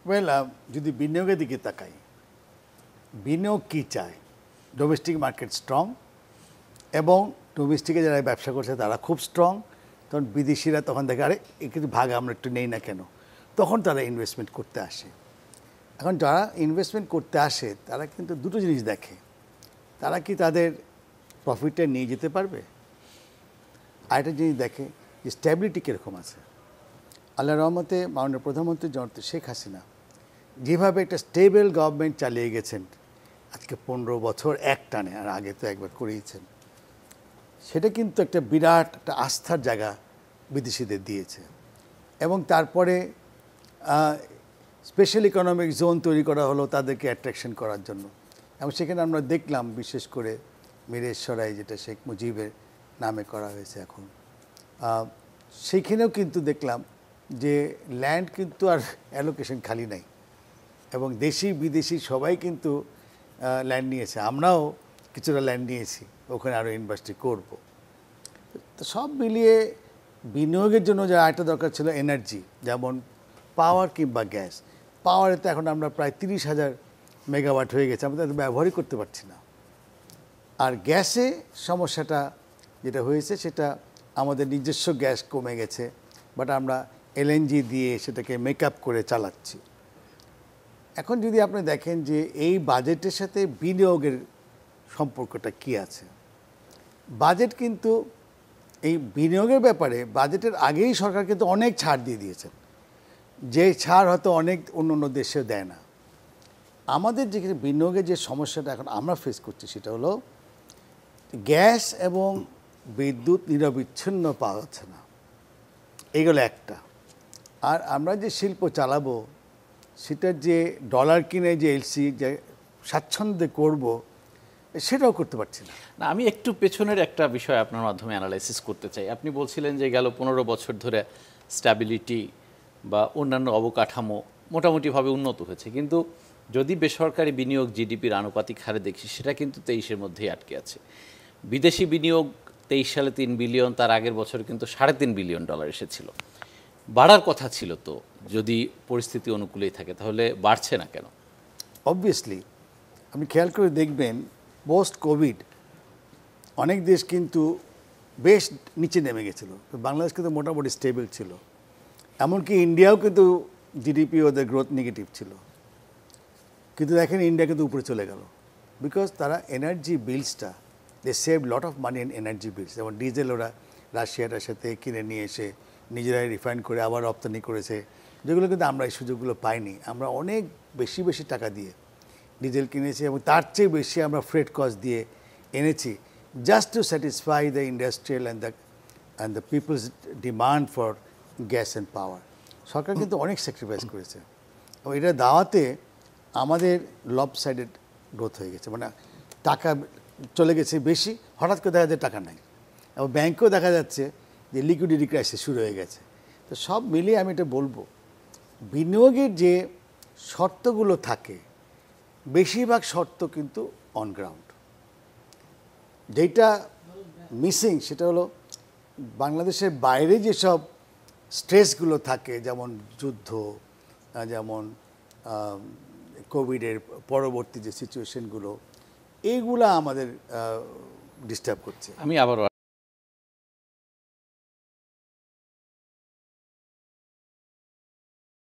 Well যদি বিনিয়োগের দিকে তাকাই, বিনিয়োগ কী চায়? ডোমেস্টিক মার্কেট স্ট্রং, এবং ডোমেস্টিকে যারা ব্যবসা করছে তারা খুব স্ট্রং। তখন বিদেশিরা তখন দেখে আরে একটু ভাগ আমরা একটু নেই না কেন, তখন তারা ইনভেস্টমেন্ট করতে আসে। এখন যারা ইনভেস্টমেন্ট করতে আসে তারা কিন্তু দুটো জিনিস দেখে, তারা কি তাদের প্রফিটটা নিয়ে যেতে পারবে, আরেকটা জিনিস দেখে যে স্ট্যাবিলিটি কীরকম আছে। আল্লাহ রহমতে মাননীয় প্রধানমন্ত্রী জনতা শেখ হাসিনা যেভাবে একটা স্টেবল গভর্নমেন্ট চালিয়ে গেছেন আজকে 15 বছর এক টানে, আর আগে তো একবার করিয়েছেন, সেটা কিন্তু একটা বিরাট একটা আস্থার জায়গা বিদেশিদের দিয়েছে। এবং তারপরে স্পেশাল ইকোনমিক জোন তৈরি করা হলো তাদেরকে অ্যাট্রাকশন করার জন্য। এবং সেখানে আমরা দেখলাম বিশেষ করে মিরেশ্বরাই, যেটা শেখ মুজিবের নামে করা হয়েছে এখন, সেইখানেও কিন্তু দেখলাম যে ল্যান্ড কিন্তু আর অ্যালোকেশন খালি নাই, এবং দেশি বিদেশি সবাই কিন্তু ল্যান্ড নিয়েছে। আমরাও কিছুটা ল্যান্ড নিয়েছি, ওখানে আরও ইনভেস্ট করব। তো সব মিলিয়ে বিনিয়োগের জন্য যা একটা দরকার ছিল এনার্জি, যেমন পাওয়ার কিংবা গ্যাস। পাওয়ারে তো এখন আমরা প্রায় 30,000 মেগাওয়াট হয়ে গেছে, আমরা তো ব্যবহারই করতে পারছি না। আর গ্যাসে সমস্যাটা যেটা হয়েছে সেটা আমাদের নিজস্ব গ্যাস কমে গেছে, বাট আমরা এলএনজি দিয়ে সেটাকে মেকআপ করে চালাচ্ছি। এখন যদি আপনি দেখেন যে এই বাজেটের সাথে বিনিয়োগের সম্পর্কটা কি আছে, বাজেট কিন্তু এই বিনিয়োগের ব্যাপারে বাজেটের আগেই সরকার কিন্তু অনেক ছাড় দিয়ে দিয়েছেন, যে ছাড় হয়তো অনেক অন্য দেশে দেয় না। আমাদের যে বিনিয়োগের যে সমস্যাটা এখন আমরা ফেস করছি সেটা হলো গ্যাস এবং বিদ্যুৎ নিরবিচ্ছিন্ন পাওয়া যাচ্ছে না, এগুলো একটা। আর আমরা যে শিল্প চালাবো সেটার যে ডলার কিনে যে এলসি যে স্বাচ্ছন্দ্যে করব, সেটাও করতে পারছি না। না, আমি একটু পেছনের একটা বিষয় আপনার মাধ্যমে অ্যানালাইসিস করতে চাই। আপনি বলছিলেন যে গেল 15 বছর ধরে স্ট্যাবিলিটি বা অন্যান্য অবকাঠামো মোটামুটিভাবে উন্নত হয়েছে, কিন্তু যদি বেসরকারি বিনিয়োগ জিডিপির আনুপাতিক হারে দেখি সেটা কিন্তু 23-এর মধ্যেই আটকে আছে। বিদেশি বিনিয়োগ 23 সালে 3 বিলিয়ন, তার আগের বছর কিন্তু $3.5 বিলিয়ন এসেছিল। বাড়ার কথা ছিল, তো যদি পরিস্থিতি অনুকূলেই থাকে তাহলে বাড়ছে না কেন? অবভিয়াসলি আপনি খেয়াল করে দেখবেন পোস্ট কোভিড অনেক দেশ কিন্তু বেশ নিচে নেমে গেছিলো, বাংলাদেশ কিন্তু মোটামুটি স্টেবল ছিল। এমনকি ইন্ডিয়াও কিন্তু জিডিপি ওদের গ্রোথ নেগেটিভ ছিল, কিন্তু দেখেন ইন্ডিয়া কিন্তু উপরে চলে গেল, বিকজ তারা এনার্জি বিলসটা they save lot of money in energy bills. যেমন ডিজেল ওরা রাশিয়াটার সাথে কিনে নিয়ে এসে নিজেরাই রিফাইন করে আবার রপ্তানি করেছে, যেগুলো কিন্তু আমরা এই সুযোগগুলো পাইনি। আমরা অনেক বেশি বেশি টাকা দিয়ে ডিজেল কিনেছি, এবং তার চেয়ে বেশি আমরা ফ্রেট কস্ট দিয়ে এনেছি, just to satisfy the industrial and the peoples demand for gas and power. সরকার কিন্তু অনেক স্যাক্রিফাইস করেছে, এবং এটা দাওয়াতে আমাদের লব সাইডেড গ্রোথ হয়ে গেছে। মানে টাকা চলে গেছে বেশি, হঠাৎ করে দেখা যায় টাকা নাই, এবং ব্যাংকেও দেখা যাচ্ছে যে লিকুইডিটি ক্রাইসিস শুরু হয়ে গেছে। তো সব মিলিয়ে আমি এটা বলবো, বিনিয়োগের যে শর্তগুলো থাকে বেশিরভাগ শর্ত কিন্তু অন গ্রাউন্ড। যেটা মিসিং সেটা হলো বাংলাদেশের বাইরে যেসব স্ট্রেসগুলো থাকে, যেমন যুদ্ধ, যেমন কোভিডের পরবর্তী যে সিচুয়েশনগুলো, এইগুলো আমাদের ডিস্টার্ব করছে। আমি আবারও